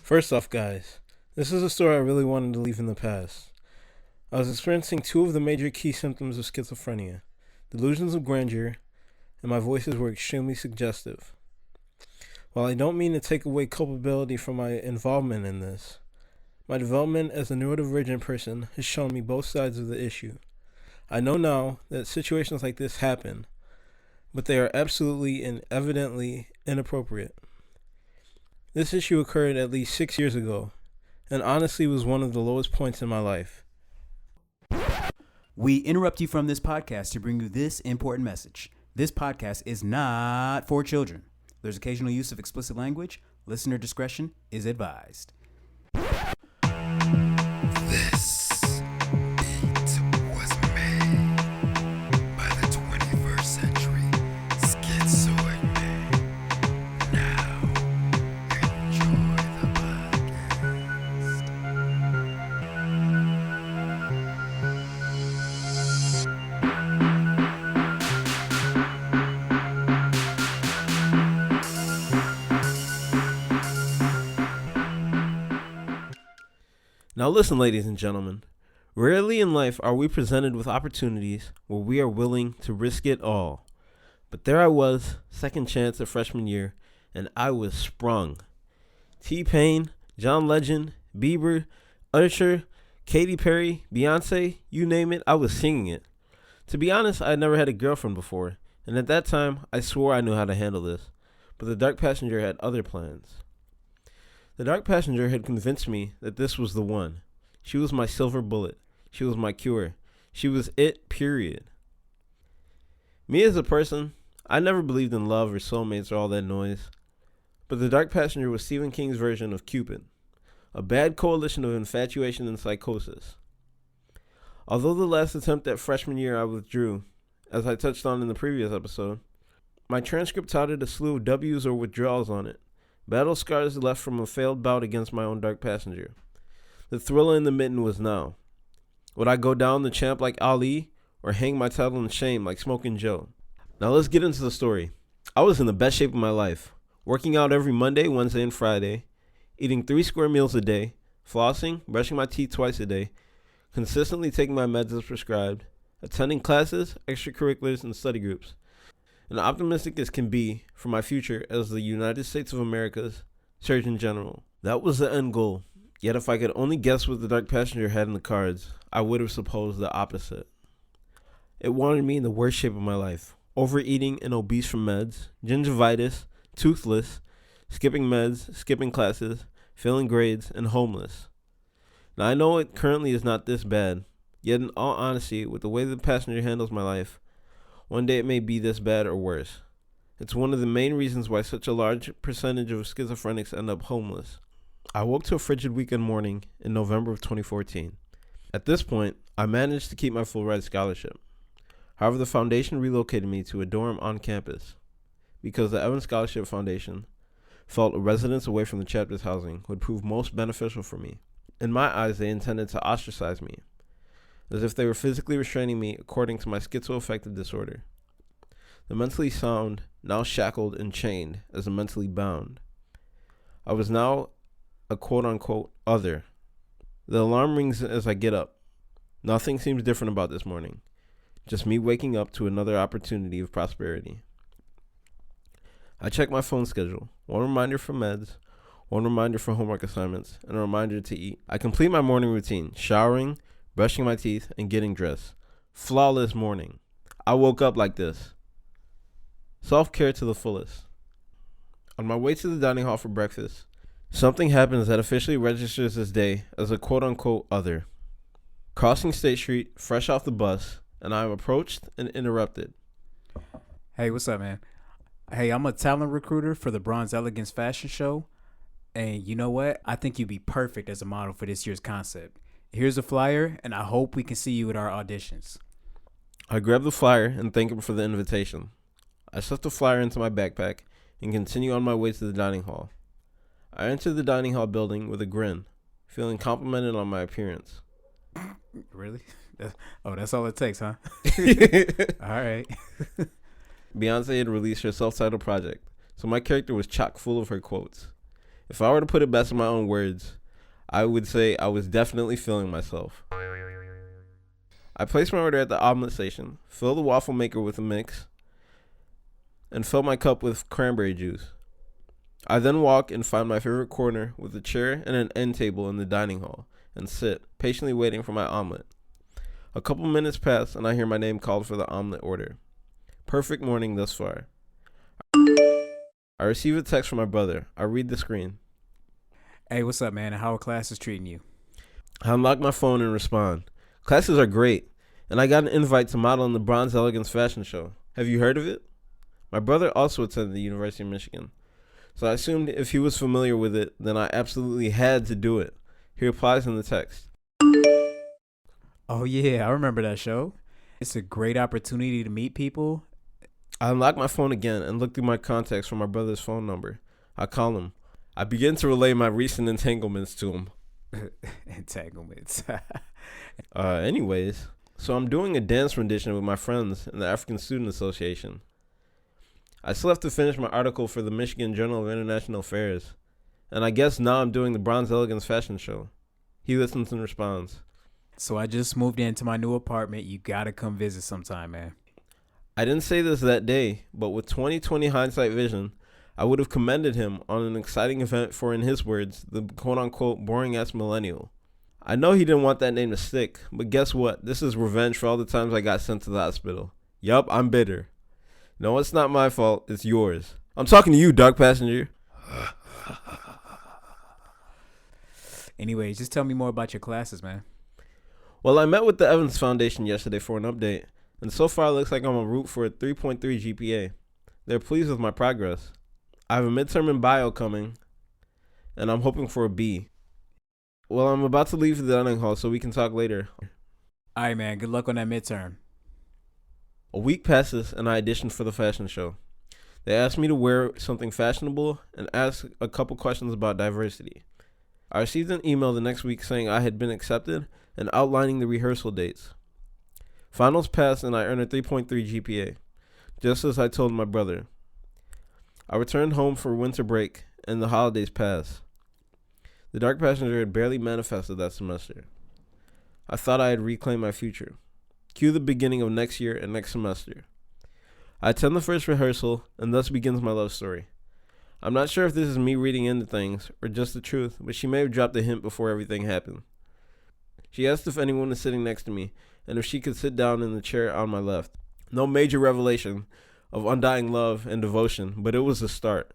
First off, guys, this is a story I really wanted to leave in the past. I was experiencing two of the major key symptoms of schizophrenia: delusions of grandeur, and my voices were extremely suggestive. While I don't mean to take away culpability from my involvement in this, my development as a neurodivergent person has shown me both sides of the issue. I know now that situations like this happen, but they are absolutely and evidently inappropriate. This issue occurred at least 6 years ago, and honestly was one of the lowest points in my life. We interrupt you from this podcast to bring you this important message. This podcast is not for children. There's occasional use of explicit language. Listener discretion is advised. This beat was made by the 21st century schizoid man. Now, enjoy the podcast. Now listen, ladies and gentlemen. Rarely in life are we presented with opportunities where we are willing to risk it all. But there I was, second chance of freshman year, and I was sprung. T-Pain, John Legend, Bieber, Usher, Katy Perry, Beyonce, you name it, I was singing it. To be honest, I had never had a girlfriend before, and at that time, I swore I knew how to handle this. But the dark passenger had other plans. The dark passenger had convinced me that this was the one. She was my silver bullet. She was my cure. She was it, period. Me as a person, I never believed in love or soulmates or all that noise. But the dark passenger was Stephen King's version of Cupid, a bad coalition of infatuation and psychosis. Although the last attempt at freshman year I withdrew, as I touched on in the previous episode, my transcript touted a slew of W's or withdrawals on it. Battle scars left from a failed bout against my own dark passenger. The thriller in the mitten was now. Would I go down the champ like Ali, or hang my title in shame like Smoking Joe? Now let's get into the story. I was in the best shape of my life, working out every Monday, Wednesday, and Friday, eating 3 square meals a day, flossing, brushing my teeth twice a day, consistently taking my meds as prescribed, attending classes, extracurriculars, and study groups, and optimistic as can be for my future as the United States of America's Surgeon General. That was the end goal. Yet if I could only guess what the dark passenger had in the cards, I would have supposed the opposite. It wanted me in the worst shape of my life. Overeating and obese from meds, gingivitis, toothless, skipping meds, skipping classes, failing grades, and homeless. Now I know it currently is not this bad, yet in all honesty, with the way the passenger handles my life, one day it may be this bad or worse. It's one of the main reasons why such a large percentage of schizophrenics end up homeless. I woke to a frigid weekend morning in November of 2014. At this point, I managed to keep my full ride scholarship. However, the foundation relocated me to a dorm on campus because the Evans Scholarship Foundation felt a residence away from the chapter's housing would prove most beneficial for me. In my eyes, they intended to ostracize me, as if they were physically restraining me according to my schizoaffective disorder. The mentally sound now shackled and chained as the mentally bound. I was now a quote-unquote other. The alarm rings as I get up. Nothing seems different about this morning. Just me waking up to another opportunity of prosperity. I check my phone schedule. One reminder for meds, one reminder for homework assignments, and a reminder to eat. I complete my morning routine, showering, brushing my teeth, and getting dressed. Flawless morning. I woke up like this. Self-care to the fullest. On my way to the dining hall for breakfast, something happens that officially registers this day as a quote-unquote other. Crossing State Street, fresh off the bus, and I am approached and interrupted. Hey, what's up, man? Hey, I'm a talent recruiter for the Bronze Elegance Fashion Show. And you know what? I think you'd be perfect as a model for this year's concept. Here's a flyer, and I hope we can see you at our auditions. I grab the flyer and thank him for the invitation. I stuff the flyer into my backpack and continue on my way to the dining hall. I enter the dining hall building with a grin, feeling complimented on my appearance. Really? Oh, that's all it takes, huh? All right. Beyonce had released her self-titled project, so my character was chock full of her quotes. If I were to put it best in my own words, I would say I was definitely feeling myself. I placed my order at the omelet station, filled the waffle maker with a mix, and filled my cup with cranberry juice. I then walk and find my favorite corner with a chair and an end table in the dining hall and sit, patiently waiting for my omelet. A couple minutes pass and I hear my name called for the omelet order. Perfect morning thus far. I receive a text from my brother. I read the screen. Hey, what's up, man? How are classes treating you? I unlock my phone and respond. Classes are great, and I got an invite to model in the Bronze Elegance fashion show. Have you heard of it? My brother also attended the University of Michigan, so I assumed if he was familiar with it, then I absolutely had to do it. He replies in the text. Oh, yeah, I remember that show. It's a great opportunity to meet people. I unlock my phone again and look through my contacts for my brother's phone number. I call him. I begin to relay my recent entanglements to him. Entanglements. Anyways, so I'm doing a dance rendition with my friends in the African Student Association. I still have to finish my article for the Michigan Journal of International Affairs, and I guess now I'm doing the Bronze Elegance fashion show. He listens and responds. So I just moved into my new apartment. You gotta come visit sometime, man. I didn't say this that day, but with 20/20 hindsight vision, I would have commended him on an exciting event for, in his words, the quote-unquote boring-ass millennial. I know he didn't want that name to stick, but guess what? This is revenge for all the times I got sent to the hospital. Yup, I'm bitter. No, it's not my fault. It's yours. I'm talking to you, dark passenger. Anyway, just tell me more about your classes, man. Well, I met with the Evans Foundation yesterday for an update, and so far it looks like I'm en route for a 3.3 GPA. They're pleased with my progress. I have a midterm in bio coming, and I'm hoping for a B. Well, I'm about to leave the dining hall, so we can talk later. All right, man. Good luck on that midterm. A week passes, and I auditioned for the fashion show. They asked me to wear something fashionable and ask a couple questions about diversity. I received an email the next week saying I had been accepted and outlining the rehearsal dates. Finals passed, and I earned a 3.3 GPA, just as I told my brother. I returned home for winter break, and the holidays passed. The dark passenger had barely manifested that semester. I thought I had reclaimed my future. Cue the beginning of next year and next semester. I attend the first rehearsal, and thus begins my love story. I'm not sure if this is me reading into things or just the truth, but she may have dropped a hint before everything happened. She asked if anyone was sitting next to me, and if she could sit down in the chair on my left. No major revelation of undying love and devotion, but it was a start.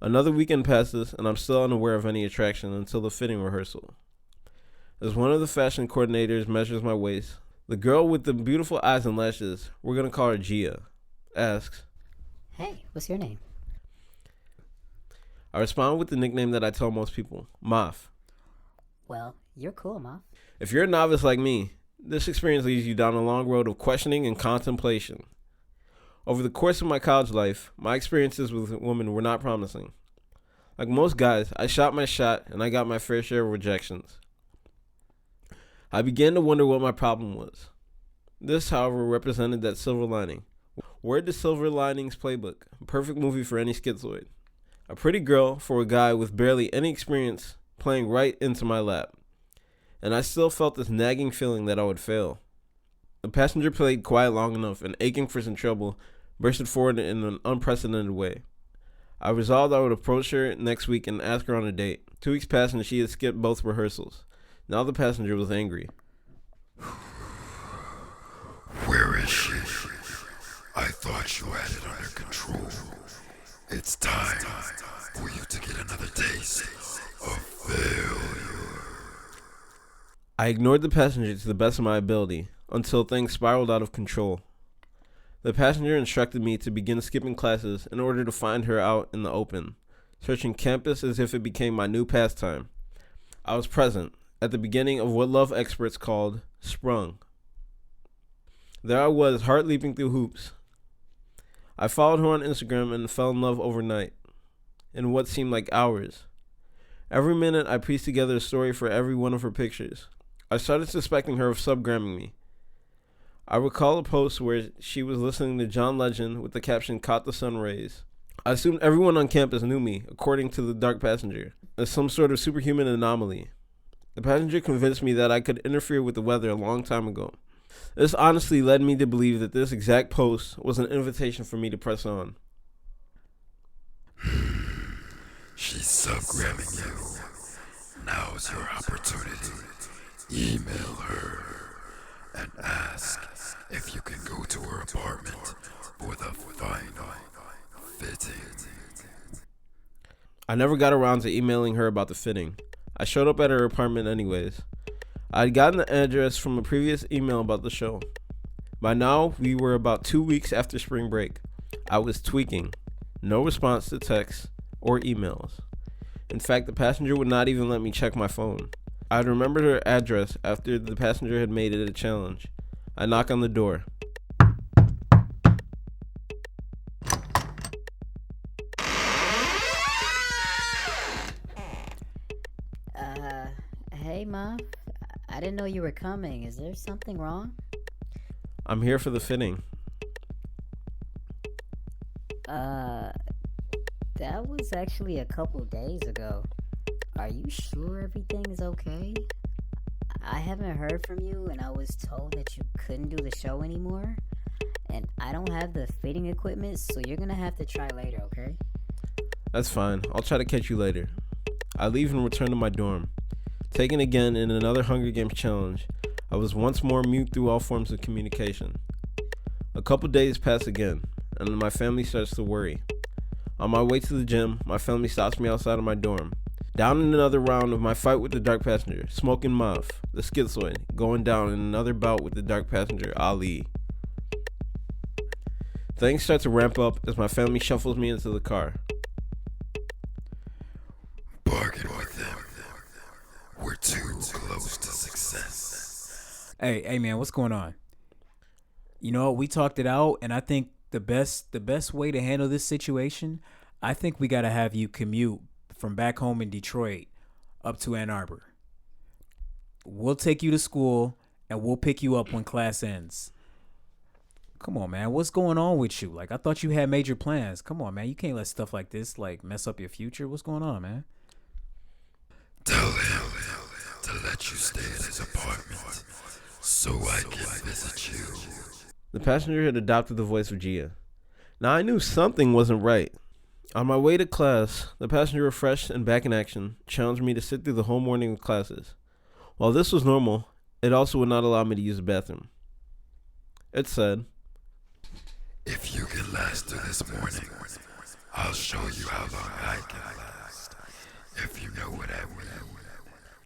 Another weekend passes, and I'm still unaware of any attraction until the fitting rehearsal. As one of the fashion coordinators measures my waist, the girl with the beautiful eyes and lashes, we're going to call her Gia, asks, "Hey, what's your name?" I respond with the nickname that I tell most people, Moth. "Well, you're cool, Ma." If you're a novice like me, this experience leads you down a long road of questioning and contemplation. Over the course of my college life, my experiences with women were not promising. Like most guys, I shot my shot and I got my fair share of rejections. I began to wonder what my problem was. This, however, represented that silver lining. Word to Silver Linings Playbook, a perfect movie for any schizoid. A pretty girl for a guy with barely any experience playing right into my lap. And I still felt this nagging feeling that I would fail. The passenger played quiet long enough and, aching for some trouble, bursted forward in an unprecedented way. I resolved I would approach her next week and ask her on a date. 2 weeks passed and she had skipped both rehearsals. Now the passenger was angry. Where is she? I thought you had it under control. It's time for you to get another taste of failure. I ignored the passenger to the best of my ability until things spiraled out of control. The passenger instructed me to begin skipping classes in order to find her out in the open, searching campus as if it became my new pastime. I was present at the beginning of what love experts called sprung. There I was, heart leaping through hoops. I followed her on Instagram and fell in love overnight, in what seemed like hours. Every minute I pieced together a story for every one of her pictures. I started suspecting her of subgramming me. I recall a post where she was listening to John Legend with the caption "Caught the Sun Rays," I assumed everyone on campus knew me, according to the dark passenger, as some sort of superhuman anomaly. The passenger convinced me that I could interfere with the weather a long time ago. This honestly led me to believe that this exact post was an invitation for me to press on. She's subgramming you. Now's your opportunity. Email her and ask if you can go to her apartment for the final fitting. I never got around to emailing her about the fitting. I showed up at her apartment anyways. I had gotten the address from a previous email about the show. By now, we were about 2 weeks after spring break. I was tweaking. No response to texts or emails. In fact, the passenger would not even let me check my phone. I remembered her address after the passenger had made it a challenge. I knock on the door. Hey, Mom. I didn't know you were coming. Is there something wrong? I'm here for the fitting. That was actually a couple days ago. Are you sure everything's okay? I haven't heard from you, and I was told that you couldn't do the show anymore. And I don't have the fitting equipment, so you're gonna have to try later, okay? That's fine. I'll try to catch you later. I leave and return to my dorm. Taken again in another Hunger Games challenge, I was once more mute through all forms of communication. A couple days pass again, and my family starts to worry. On my way to the gym, my family stops me outside of my dorm. Down in another round of my fight with the dark passenger, Smoking Muff, the schizoid, going down in another bout with the dark passenger, Ali. Things start to ramp up as my family shuffles me into the car. Bargain with them. We're too close to success. Hey man, what's going on? You know, we talked it out, and I think the best way to handle this situation, I think we gotta have you commute from back home in Detroit up to Ann Arbor. We'll take you to school and we'll pick you up when class ends. Come on, man. What's going on with you? Like, I thought you had major plans. Come on, man. You can't let stuff like this like mess up your future. What's going on, man? Tell him to let you stay at his apartment so I can visit you. The passenger had adopted the voice of Gia. Now I knew something wasn't right. On my way to class, the passenger, refreshed and back in action, challenged me to sit through the whole morning of classes. While this was normal, it also would not allow me to use the bathroom. It said, If you can last through this morning, I'll show you how long I can last. If you know what I mean.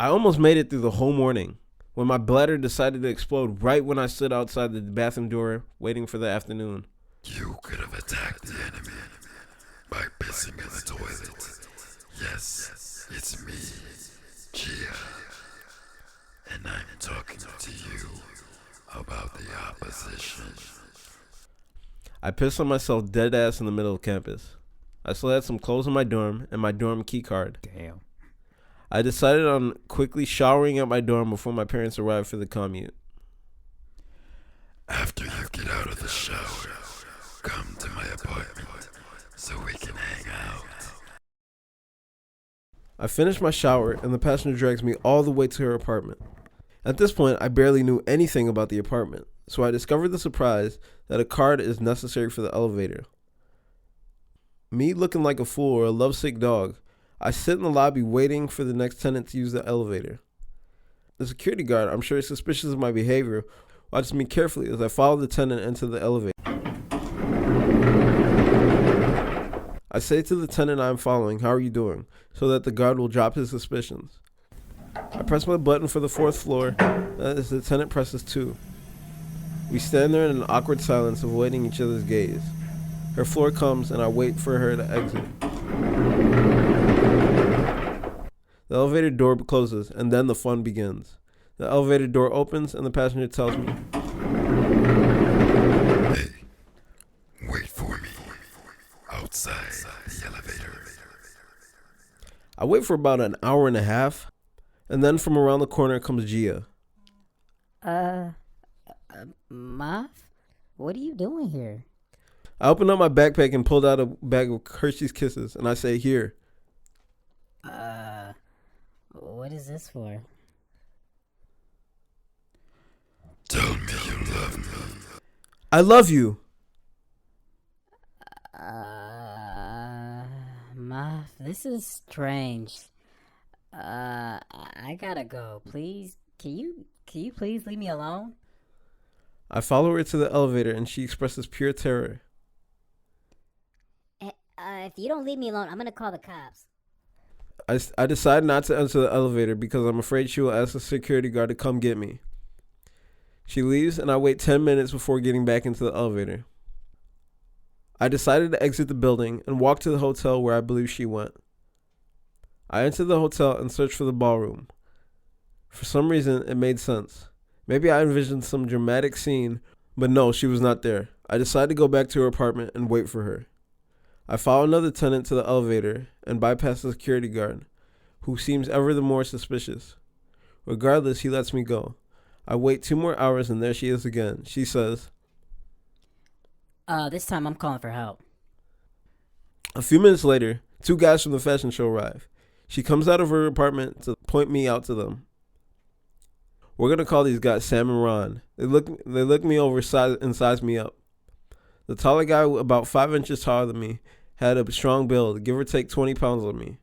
I almost made it through the whole morning when my bladder decided to explode right when I stood outside the bathroom door waiting for the afternoon. You could have attacked the enemy by pissing in the toilet. Yes, it's me, Gia. And I'm talking to you about the opposition. I pissed on myself dead ass in the middle of campus. I still had some clothes in my dorm and my dorm key card. Damn. I decided on quickly showering at my dorm before my parents arrived for the commute. After you get out of the shower, come to my apartment so we can hang out. I finished my shower and the passenger drags me all the way to her apartment. At this point, I barely knew anything about the apartment, so I discovered the surprise that a card is necessary for the elevator. Me looking like a fool or a lovesick dog, I sit in the lobby waiting for the next tenant to use the elevator. The security guard, I'm sure suspicious of my behavior, watches me carefully as I follow the tenant into the elevator. I say to the tenant I'm following, "How are you doing?" so that the guard will drop his suspicions. I press my button for the 4th floor, as the tenant presses 2. We stand there in an awkward silence, avoiding each other's gaze. Her floor comes and I wait for her to exit. The elevator door closes and then the fun begins. The elevator door opens and the passenger tells me, Hey, wait for me outside the elevator. I wait for about an hour and a half, and then from around the corner comes Gia. Mav? What are you doing here? I opened up my backpack and pulled out a bag of Hershey's Kisses, and I say, here. What is this for? Tell me you love me. I love you. This is strange. I gotta go. Please, can you please leave me alone? I follow her to the elevator, and she expresses pure terror. If you don't leave me alone, I'm gonna call the cops. I decide not to enter the elevator because I'm afraid she will ask the security guard to come get me. She leaves, and I wait 10 minutes before getting back into the elevator. I decided to exit the building and walk to the hotel where I believe she went. I entered the hotel and searched for the ballroom. For some reason, it made sense. Maybe I envisioned some dramatic scene, but no, she was not there. I decided to go back to her apartment and wait for her. I follow another tenant to the elevator and bypass the security guard, who seems ever the more suspicious. Regardless, he lets me go. I wait 2 more hours and there she is again. She says, This time I'm calling for help. A few minutes later, 2 guys from the fashion show arrive. She comes out of her apartment to point me out to them. We're going to call these guys Sam and Ron. They look me over and size me up. The taller guy, about 5 inches taller than me, had a strong build, give or take 20 pounds on me.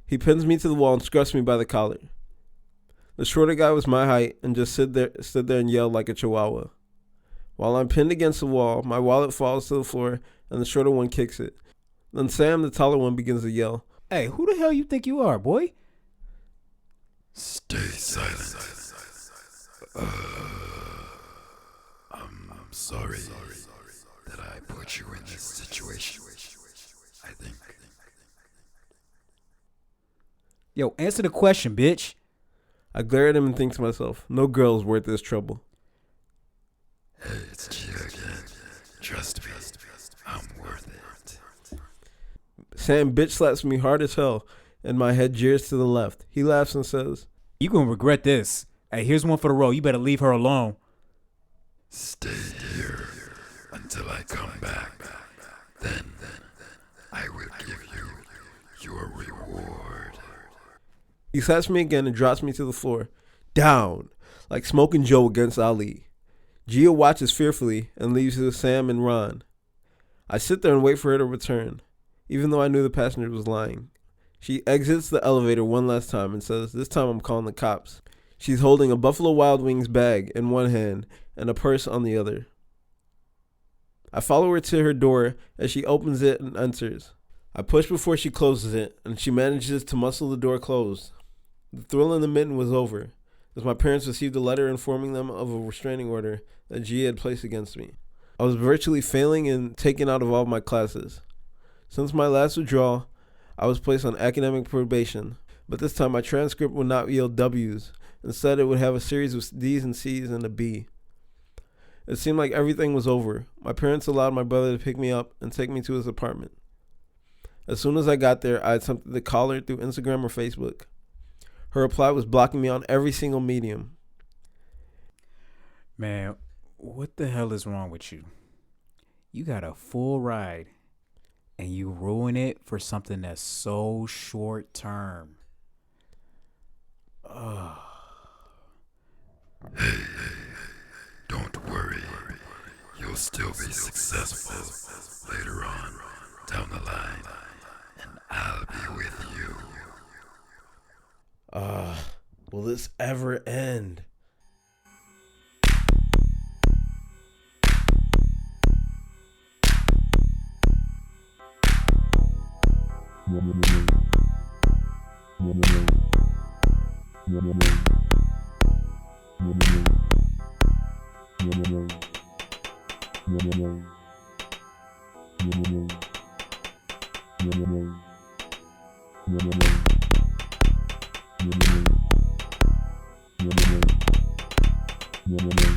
He pins me to the wall and scruffs me by the collar. The shorter guy was my height and just stood there and yelled like a chihuahua. While I'm pinned against the wall, my wallet falls to the floor and the shorter one kicks it. Then Sam, the taller one, begins to yell, Hey, who the hell you think you are, boy? Stay silent. I'm sorry that I put you in this situation. I think. Yo, answer the question, bitch. I glare at him and think to myself, no girl is worth this trouble. Hey, it's Gia again. Trust me, I'm worth it. Sam bitch slaps me hard as hell, and my head jeers to the left. He laughs and says, You gonna regret this. Hey, here's one for the road. You better leave her alone. Stay here until I come back. Then I will give you your reward. He slaps me again and drops me to the floor. Down, like Smoking Joe against Ali. Gia watches fearfully and leaves with Sam and Ron. I sit there and wait for her to return, even though I knew the passenger was lying. She exits the elevator one last time and says, this time I'm calling the cops. She's holding a Buffalo Wild Wings bag in one hand and a purse on the other. I follow her to her door as she opens it and enters. I push before she closes it, and she manages to muscle the door closed. The thrill in the mitten was over, as my parents received a letter informing them of a restraining order that Gia had placed against me. I was virtually failing and taken out of all of my classes. Since my last withdrawal, I was placed on academic probation, but this time my transcript would not yield W's. Instead, it would have a series of D's and C's and a B. It seemed like everything was over. My parents allowed my brother to pick me up and take me to his apartment. As soon as I got there, I attempted to call her through Instagram or Facebook. Her reply was blocking me on every single medium. Man, what the hell is wrong with you? You got a full ride, and you ruin it for something that's so short term. Hey, don't worry. You'll still be successful later on down the line, and I'll be with you. Will this ever end? Menace.